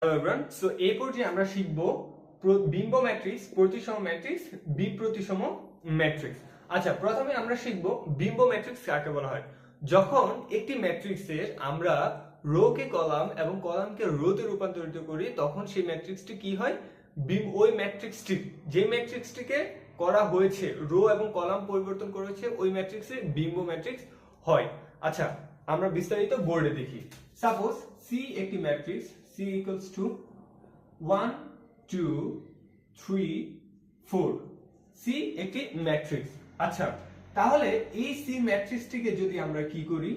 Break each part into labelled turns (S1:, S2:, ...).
S1: Hello everyone, so এই পর্যায়ে আমরা শিখব বিম্ব ম্যাট্রিক্স, প্রতিসম ম্যাট্রিক্স, বিপ্রতিসম ম্যাট্রিক্স। আচ্ছা, প্রথমে আমরা শিখব বিম্ব ম্যাট্রিক্স কাকে বলা হয়। যখন একটি ম্যাট্রিক্সের আমরা রো কে কলাম এবং কলামকে রোতে রূপান্তরিত করি, তখন সেই ম্যাট্রিক্সটি কি হয়? ওই ম্যাট্রিক্সটি, যে ম্যাট্রিক্সটিকে করা হয়েছে, রো এবং কলাম পরিবর্তন করেছে, ওই ম্যাট্রিক্সে বিম্ব ম্যাট্রিক্স হয়। আচ্ছা, আমরা বিস্তারিত বোর্ডে দেখি। সাপোজ সি একটি matrix, C equals to 1 2 3 4। C একটি ম্যাট্রিক্স। আচ্ছা, তাহলে এই C ম্যাট্রিক্সটিকে যদি আমরা কি করি,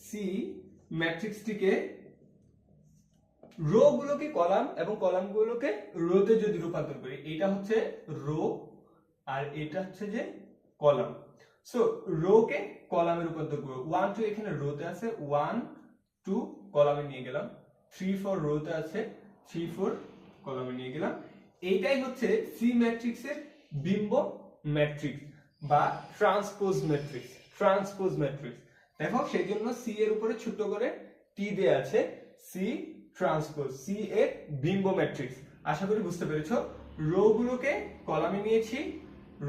S1: C ম্যাট্রিক্সটিকে রো গুলোকে কলাম এবং কলামগুলোকে রোতে যদি রূপান্তর করি, এটা হচ্ছে রো আর এটা হচ্ছে যে কলাম। সো রো কে কলামে রূপান্তর করব। 1 2 এখানে রোতে আছে, 1 2 কলামে নিয়ে গেলাম, 3 4 রোতে আছে, 3 4 কলামে নিয়ে গেলাম। এইটাই হচ্ছে সি ম্যাট্রিক্সের বিম্ব ম্যাট্রিক্স বা ট্রান্সপোজ ম্যাট্রিক্স। ট্রান্সপোজ ম্যাট্রিক্স দেখো, সেই জন্য সি এর উপরে ছোট করে টি দেয়া আছে, সি ট্রান্সপোজ, সি এর বিম্ব ম্যাট্রিক্স। আশা করি বুঝতে পেরেছো। রো গুলোকে কলামে নিয়েছি,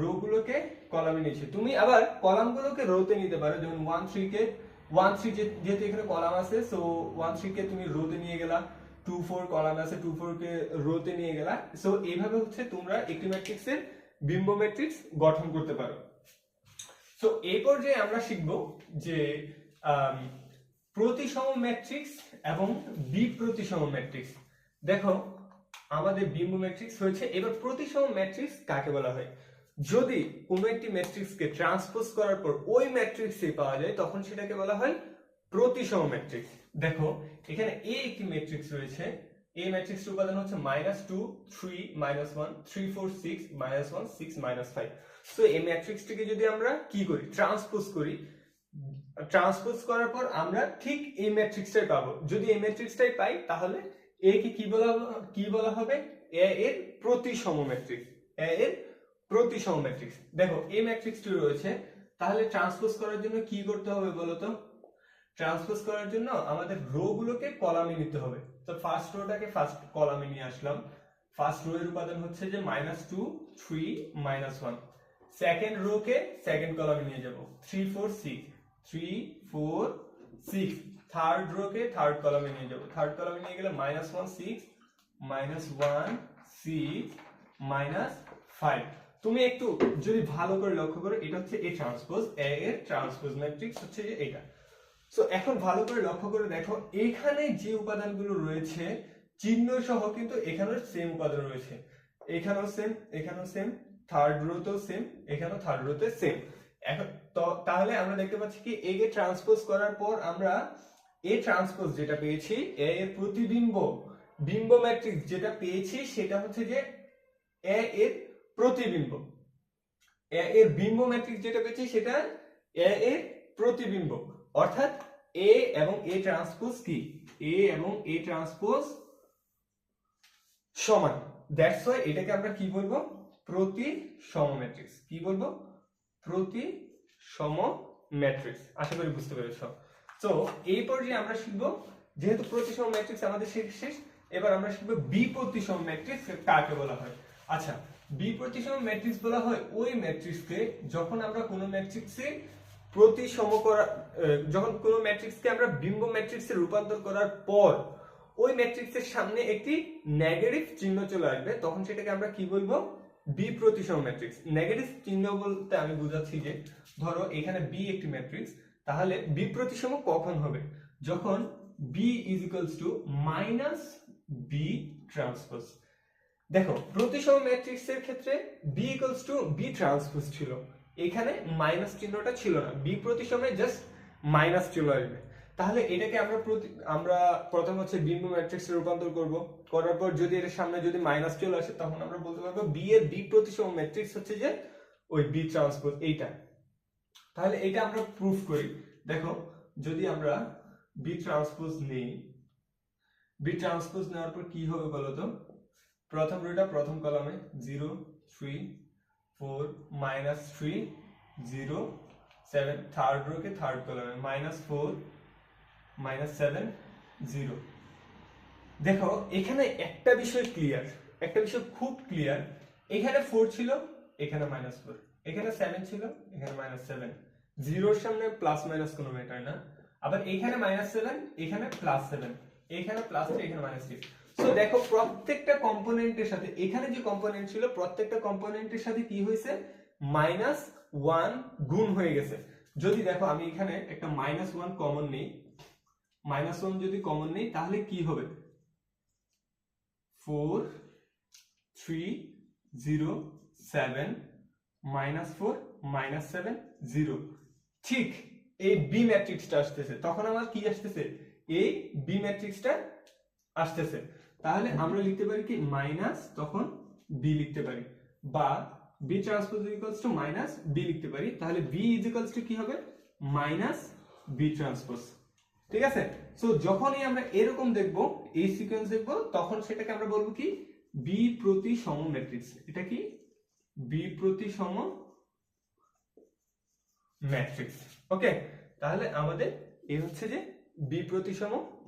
S1: রো গুলোকে কলামে নিয়েছি। তুমি আবার কলামগুলোকে রোতে নিতে পারো, যেমন 1 3 কে 1 3 যেহেতু এখানে কলাম আছে, সো 1 3 কে তুমি রোতে নিয়ে গেলা, 2 4 কলাম আছে, 2 4 কে রোতে নিয়ে গেলা। সো এইভাবে হচ্ছে তোমরা একটি ম্যাট্রিক্সের বিম্ব ম্যাট্রিক্স গঠন করতে পারো। সো এই পর্যায়ে আমরা শিখব যে প্রতিসম ম্যাট্রিক্স এবং বিপ্রতিসম ম্যাট্রিক্স। দেখো, আমাদের বিম্ব ম্যাট্রিক্স হয়েছে, এবার প্রতিসম ম্যাট্রিক্স কাকে বলা হয়। যদি কোনো একটি ম্যাট্রিক্সকে ট্রান্সপোজ করার পর ওই ম্যাট্রিক্সে পাওয়া যায়, তখন সেটাকে বলা হয় প্রতিসম ম্যাট্রিক্স। দেখো, এখানে এ একটি ম্যাট্রিক্স রয়েছে, এই ম্যাট্রিক্সের উপাদান হচ্ছে -2 3 -1 3 4 6 -1 6 -5। সো এই ম্যাট্রিক্সটিকে যদি আমরা কি করি, ট্রান্সপোজ করি, ট্রান্সপোজ করার পর আমরা ঠিক এই ম্যাট্রিক্সটাই পাবো। যদি এই ম্যাট্রিক্সটাই পাই, তাহলে এ কে কি বলা হবে? এ এর প্রতিসম ম্যাট্রিক্স। এ এর প্রতিসম ম্যাট্রিক্স। দেখো, এই ম্যাট্রিক্সটি রয়েছে, তাহলে ট্রান্সপোজ করার জন্য কি করতে হবে বলো তো? ট্রান্সপোজ করার জন্য আমাদের রো গুলোকে কলামে নিতে হবে। তো ফার্স্ট রোটাকে ফার্স্ট কলামে নিয়ে আসলাম। ফার্স্ট রো এর উপাদান হচ্ছে যে -2 3 -1। সেকেন্ড রো কে সেকেন্ড কলামে নিয়ে যাব, 3 4 6 3 4 6। থার্ড রো কে থার্ড কলামে নিয়ে যাব, থার্ড কলামে নিয়ে গেলে -1 6 -1 6 -5। তুমি একটু যদি ভালো করে লক্ষ্য করো, এটা হচ্ছে এ ট্রান্সপোজ, এ এর ট্রান্সপোজ ম্যাট্রিক্স হচ্ছে যে এটা। সো এখন ভালো করে লক্ষ্য করে দেখো, এখানে যে উপাদানগুলো রয়েছে চিহ্ন সহ, কিন্তু এখানেও সেম উপাদান রয়েছে, এখানেও সেম, এখানেও সেম, থার্ড রোতেও সেম, এখানেও থার্ড রোতে সেম। এখন তাহলে আমরা দেখতে পাচ্ছি কি, এ কে ট্রান্সপোজ করার পর আমরা এ ট্রান্সপোজ যেটা পেয়েছি, এ এর প্রতিবিম্ব বিম্ব ম্যাট্রিক্স যেটা পেয়েছি, সেটা হচ্ছে যে এ এর প্রতিবিম্ব। এ এর বিম্ব ম্যাট্রিক্স যেটা পেয়েছি, সেটা এ এর প্রতিবিম্ব। অর্থাৎ এ এবং এ ট্রান্সপোজ কি, এ এবং এ ট্রান্সপোজ সমান। দ্যাটস ওয়াই এটাকে আমরা কি বলবো? প্রতিসম ম্যাট্রিক্স। কি বলবো? প্রতিসম ম্যাট্রিক্স। আশা করি বুঝতে পেরেছো। তো এই পর্যায়ে আমরা শিখবো, যেহেতু প্রতিসম ম্যাট্রিক্স আমাদের শেষ, এবার আমরা শিখবো বিপ্রতিসম ম্যাট্রিক্স কাকে বলা হয়। আচ্ছা, বিপ্রতিসম ম্যাট্রিক্স বলা হয় ওই ম্যাট্রিক্সকে যখন আমরা কোনো ম্যাট্রিক্সে যখন কোনো ম্যাট্রিক্সকে আমরা বিম্ব ম্যাট্রিক্সে রূপান্তর করার পর ওই ম্যাট্রিক্সের সামনে একটি নেগেটিভ চিহ্ন চলে আসবে, তখন সেটাকে আমরা কি বলবো? বিপ্রতিসম ম্যাট্রিক্স। নেগেটিভ চিহ্ন বলতে আমি বুঝাচ্ছি যে, ধরো এখানে বি একটি ম্যাট্রিক্স, তাহলে বিপ্রতিসম কখন হবে? যখন B is equals to B transpose. দেখো, প্রতিসম ম্যাট্রিক্সের ক্ষেত্রে B equals to B transpose ছিল, এখানে মাইনাস চিহ্নটা ছিল না, বি প্রতিসমে জাস্ট মাইনাস চলে আসবে। তাহলে এটাকে আমরা প্রথম হচ্ছে বিম্ব ম্যাট্রিক্সে রূপান্তর করব, করার পর যদি এর সামনে যদি মাইনাস চলে আসে, তখন আমরা বলতে পারবো বি এর বি প্রতিসম ম্যাট্রিক্স হচ্ছে যে ওই বি ট্রান্সপোজ এইটা। তাহলে এটা আমরা প্রুফ করি। দেখো, যদি আমরা বি ট্রান্সপোজ নেই, বি ট্রান্সপোজ নেওয়ার পর কি হবে বলতো? প্রথম রোটা প্রথম কলামে 0 3 4 -3 0 7, থার্ড রো কে থার্ড কলামে -4 -7 0। দেখো এখানে একটা বিষয় ক্লিয়ার, একটা বিষয় খুব ক্লিয়ার। এখানে 4 ছিল, এখানে -4, এখানে 7 ছিল, এখানে -7, জিরোর সামনে প্লাস মাইনাস কোনো ম্যাটার না। আবার এখানে -7, এখানে +7, এখানে +3, এখানে -6। সো দেখো প্রত্যেকটা কম্পোনেন্টের সাথে, এখানে যে কম্পোনেন্ট ছিল প্রত্যেকটা কম্পোনেন্টের সাথে কি হয়েছে, -1 গুণ হয়ে গেছে। যদি দেখো আমি এখানে একটা -1 কমন নেই, -1 যদি কমন নেই তাহলে কি হবে, 4 3 0 7 -4 -7 0। ঠিক এই বি ম্যাট্রিক্সটা আসতেছে, তখন আমার কি আসতেছে, এই বি ম্যাট্রিক্সটা আসতেছে। তাহলে আমরা লিখতে পারি কি মাইনাস, তখন বি লিখতে পারি, বা B transpose equals to minus B লিখতে পারি। তাহলে বি ইজ ইকুয়ালস টু কি হবে, মাইনাস বি ট্রান্সপোজ। ঠিক আছে। সো যখনই আমরা এরকম দেখব, এই সিকোয়েন্স দেখব, তখন সেটাকে আমরা বলবো কি বি প্রতিসম ম্যাট্রিক্স। এটা কি বি প্রতিসম ম্যাট্রিক্স। ওকে, তাহলে আমাদের এই হচ্ছে যে বি প্রতিসম